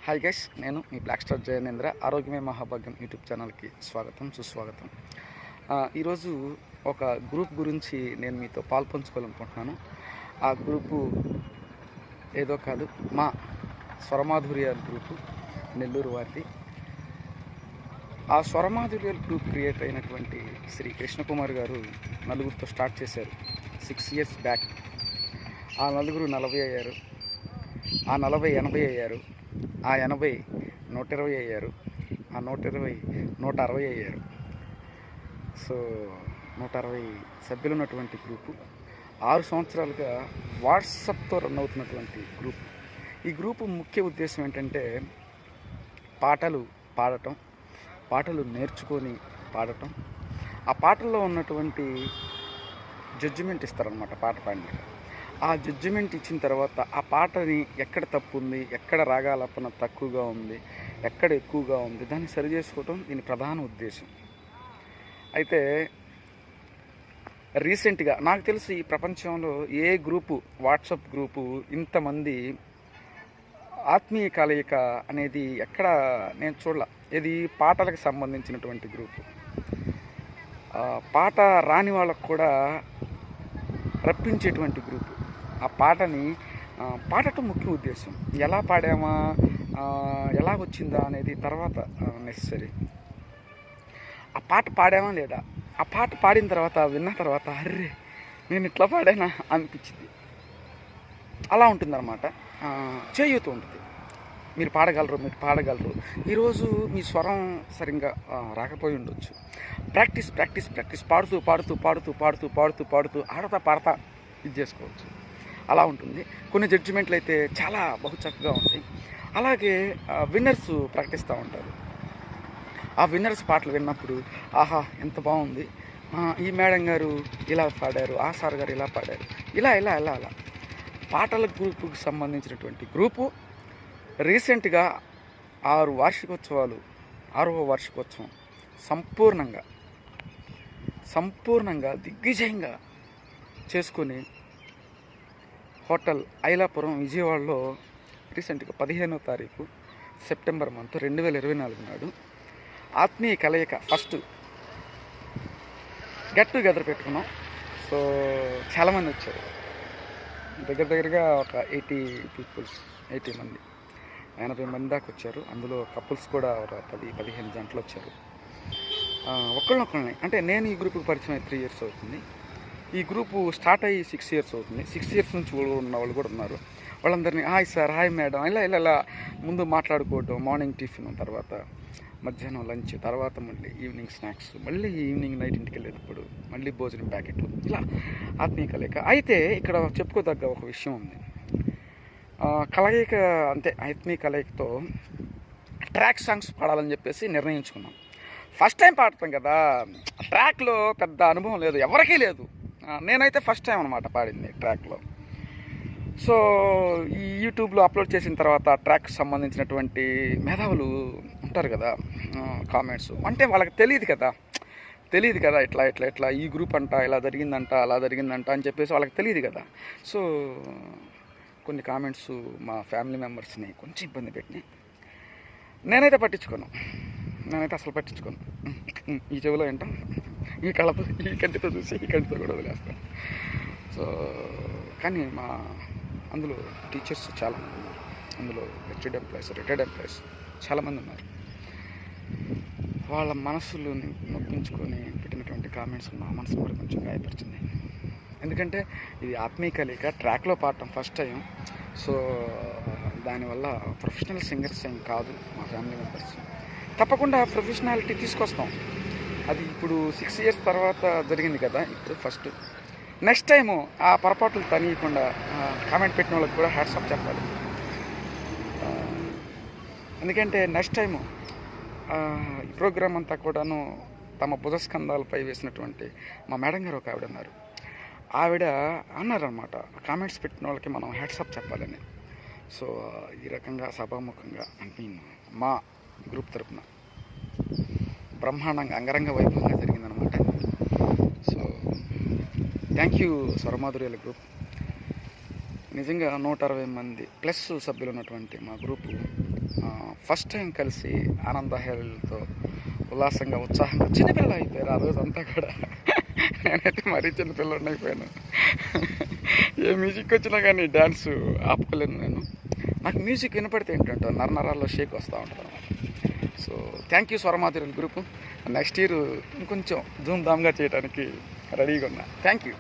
Hi guys, నేను మీ black star జయనేంద్ర. ఆరోగ్యమే మహాభాగ్యం యూట్యూబ్ ఛానల్కి స్వాగతం, సుస్వాగతం. ఈరోజు ఒక గ్రూప్ గురించి నేను మీతో పాల్పంచుకోవాలనుకుంటున్నాను. ఆ గ్రూపు ఏదో కాదు, మా స్వరమాధుర్యాల గ్రూపు, నెల్లూరు వారిది. ఆ స్వరమాధుర్యాల గ్రూప్ క్రియేట్ అయినటువంటి శ్రీ కృష్ణకుమార్ గారు నలుగురితో స్టార్ట్ చేశారు 6 years బ్యాక్. ఆ నలుగురు 40 అయ్యారు, ఆ 40 80 అయ్యారు, ఆ 80 120 అయ్యారు, ఆ 120 160 అయ్యారు. సో 160 సభ్యులు ఉన్నటువంటి గ్రూపు 6 సంవత్సరాలుగా వాట్సాప్తో రన్ అవుతున్నటువంటి గ్రూప్. ఈ గ్రూపు ముఖ్య ఉద్దేశం ఏంటంటే పాటలు పాడటం, పాటలు నేర్చుకొని పాడటం, ఆ పాటల్లో ఉన్నటువంటి జడ్జిమెంట్ ఇస్తారనమాట. పాట పాడినాక ఆ జడ్జిమెంట్ ఇచ్చిన తర్వాత ఆ పాటని ఎక్కడ తప్పు ఉంది, ఎక్కడ రాగాలపన తక్కువగా ఉంది, ఎక్కడ ఎక్కువగా ఉంది, దాన్ని సరి చేసుకోవటం దీని ప్రధాన ఉద్దేశం. అయితే రీసెంట్గా నాకు తెలిసి ఈ ప్రపంచంలో ఏ గ్రూపు, వాట్సాప్ గ్రూపు ఇంతమంది ఆత్మీయ కలయిక అనేది ఎక్కడ నేను చూడలే. ఇది పాటలకు సంబంధించినటువంటి గ్రూపు. పాట రాని వాళ్ళకు కూడా రప్పించేటువంటి గ్రూపు. ఆ పాటని పాడటం ముఖ్య ఉద్దేశం. ఎలా పాడామా, ఎలా వచ్చిందా అనేది తర్వాత నెసరీ. ఆ పాట పాడామా లేదా, ఆ పాట పాడిన తర్వాత విన్న తర్వాత అర్రే నేను ఇట్లా పాడానా అనిపించింది. అలా ఉంటుందన్నమాట. చేయూత ఉంటుంది. మీరు పాడగలరు. ఈరోజు మీ స్వరం సరిగ్గా రాకపోయి ఉండొచ్చు. ప్రాక్టీస్ పాడుతూ ఆడతా పాడతా ఇది చేసుకోవచ్చు. అలా ఉంటుంది. కొన్ని జడ్జిమెంట్లు అయితే చాలా బహు చక్కగా ఉంటాయి. అలాగే విన్నర్స్ ప్రకటిస్తూ ఉంటారు. ఆ విన్నర్స్ పాటలు విన్నప్పుడు ఆహా ఎంత బాగుంది, ఈ మేడం గారు ఇలా పాడారు, ఆ సార్ గారు ఇలా పాడారు, ఇలా పాటల గ్రూపుకి సంబంధించినటువంటి గ్రూపు రీసెంట్గా 6వ వార్షికోత్సవం సంపూర్ణంగా దిగ్విజయంగా చేసుకొని హోటల్ ఐలాపురం విజయవాడలో రీసెంట్గా 15వ తారీఖు సెప్టెంబర్ 2024 నాడు ఆత్మీయ కలయిక ఫస్ట్ గెట్ టుగెదర్ పెట్టుకున్నాం. సో చాలామంది వచ్చారు. దగ్గరగా ఒక 80 మంది, 80 మంది దాకా వచ్చారు. అందులో కపుల్స్ కూడా ఒక 10-15 జంటలు వచ్చారు. ఒకళ్ళని అంటే నేను ఈ గ్రూప్కి పరిచయం అయ్యి 3 years అవుతుంది. ఈ గ్రూపు స్టార్ట్ అయ్యి 6 years అవుతుంది. 6 years నుంచి ఉన్న వాళ్ళు కూడా ఉన్నారు. వాళ్ళందరినీ హాయ్ సార్, హాయ్ మేడం, ఇలా ముందు మాట్లాడుకోవడం, మార్నింగ్ టిఫిన్, తర్వాత మధ్యాహ్నం లంచ్, తర్వాత మళ్ళీ ఈవినింగ్ స్నాక్స్, మళ్ళీ ఈవినింగ్ నైట్ ఇంటికి వెళ్ళేటప్పుడు మళ్ళీ భోజనం ప్యాకెట్లు, ఇలా ఆత్మీయ కలయిక. అయితే ఇక్కడ చెప్పుకోదగ్గ ఒక విషయం ఉంది. కలయిక అంటే ఆత్మీయ కలయికతో ట్రాక్ సాంగ్స్ పాడాలని చెప్పేసి నిర్ణయించుకున్నాం. ఫస్ట్ టైం పాడతాం కదా, ట్రాక్లో పెద్ద అనుభవం లేదు, ఎవరికీ లేదు. నేనైతే ఫస్ట్ టైం అనమాట పాడింది ట్రాక్లో. సో ఈ యూట్యూబ్లో అప్లోడ్ చేసిన తర్వాత ట్రాక్కి సంబంధించినటువంటి మేధావులు ఉంటారు కదా, కామెంట్స్ అంటే వాళ్ళకి తెలియదు కదా ఇట్లా ఈ గ్రూప్ అంట ఇలా జరిగిందంట, అలా జరిగిందంట అని చెప్పేసి వాళ్ళకి తెలియదు కదా. సో కొన్ని కామెంట్స్ మా ఫ్యామిలీ మెంబర్స్ని కొంచెం ఇబ్బంది పెట్టినాయి. నేనైతే అసలు పట్టించుకోను. ఈ చెవిలో ఏంటో, ఈ కళ్ళతో, ఈ కంటితో చూసి ఈ కంటితో కూడా వదిలేస్తాను. సో కానీ అందులో టీచర్స్ చాలామంది ఉన్నారు, అందులో రిటైర్డ్ ఎంప్లాయీస్ చాలామంది ఉన్నారు. వాళ్ళ మనసులోని నొప్పించుకొని పెట్టినటువంటి కామెంట్స్ మా మనసును కూడా కొంచెం గాయపరిచింది. ఎందుకంటే ఇది ఆత్మీయ కలయిక, ట్రాక్లో పాడటం ఫస్ట్ టైం. సో దానివల్ల ప్రొఫెషనల్ సింగర్స్ ఏం కాదు మా ఫ్యామిలీ మెంబర్స్. తప్పకుండా ప్రొఫెషనాలిటీ తీసుకొస్తాం. అది ఇప్పుడు 6 years తర్వాత జరిగింది కదా, ఇప్పుడు ఫస్ట్. నెక్స్ట్ టైము ఆ పొరపాట్లు తనియకుండా కామెంట్ పెట్టిన వాళ్ళకి కూడా హ్యాట్స్ ఆఫ్ చెప్పాలి. ఎందుకంటే నెక్స్ట్ టైము ఈ ప్రోగ్రామ్ అంతా కూడాను తమ భుజస్కంధాలపై వేసినటువంటి మా మేడం గారు ఒక ఆవిడ ఉన్నారు. ఆవిడ అన్నారనమాట, కామెంట్స్ పెట్టిన వాళ్ళకి మనం హ్యాట్స్ ఆఫ్ చెప్పాలని. సో ఈ రకంగా సభాముఖంగా అంటే మా గ్రూప్ తరపున బ్రహ్మాండంగా అంగరంగ వైభవంగా జరిగిందనమాట. సో థ్యాంక్ యూ స్వరమాధుర్యాల గ్రూప్. నిజంగా 160 మంది ప్లస్ సభ్యులు ఉన్నటువంటి మా గ్రూపు ఫస్ట్ టైం కలిసి ఆనందహేళతో ఉల్లాసంగా ఉత్సాహంగా చిన్నపిల్లలు అయిపోయారు ఆ రోజంతా కూడా. నేనైతే మరీ చిన్నపిల్లలు అయిపోయాను. ఏ మ్యూజిక్ వచ్చినా కానీ డ్యాన్స్ ఆపుకోలేను నేను. నాకు మ్యూజిక్ వినపడితే ఏంటంటే నరనరాల్లో షేక్ వస్తూ ఉంటుంది అనమాట. సో థ్యాంక్ యూ స్వరమాధుర్యుల గ్రూపు. నెక్స్ట్ ఇయర్ ఇంకొంచెం ధూమ్ధామ్గా చేయడానికి రెడీగా ఉన్నా. Thank you.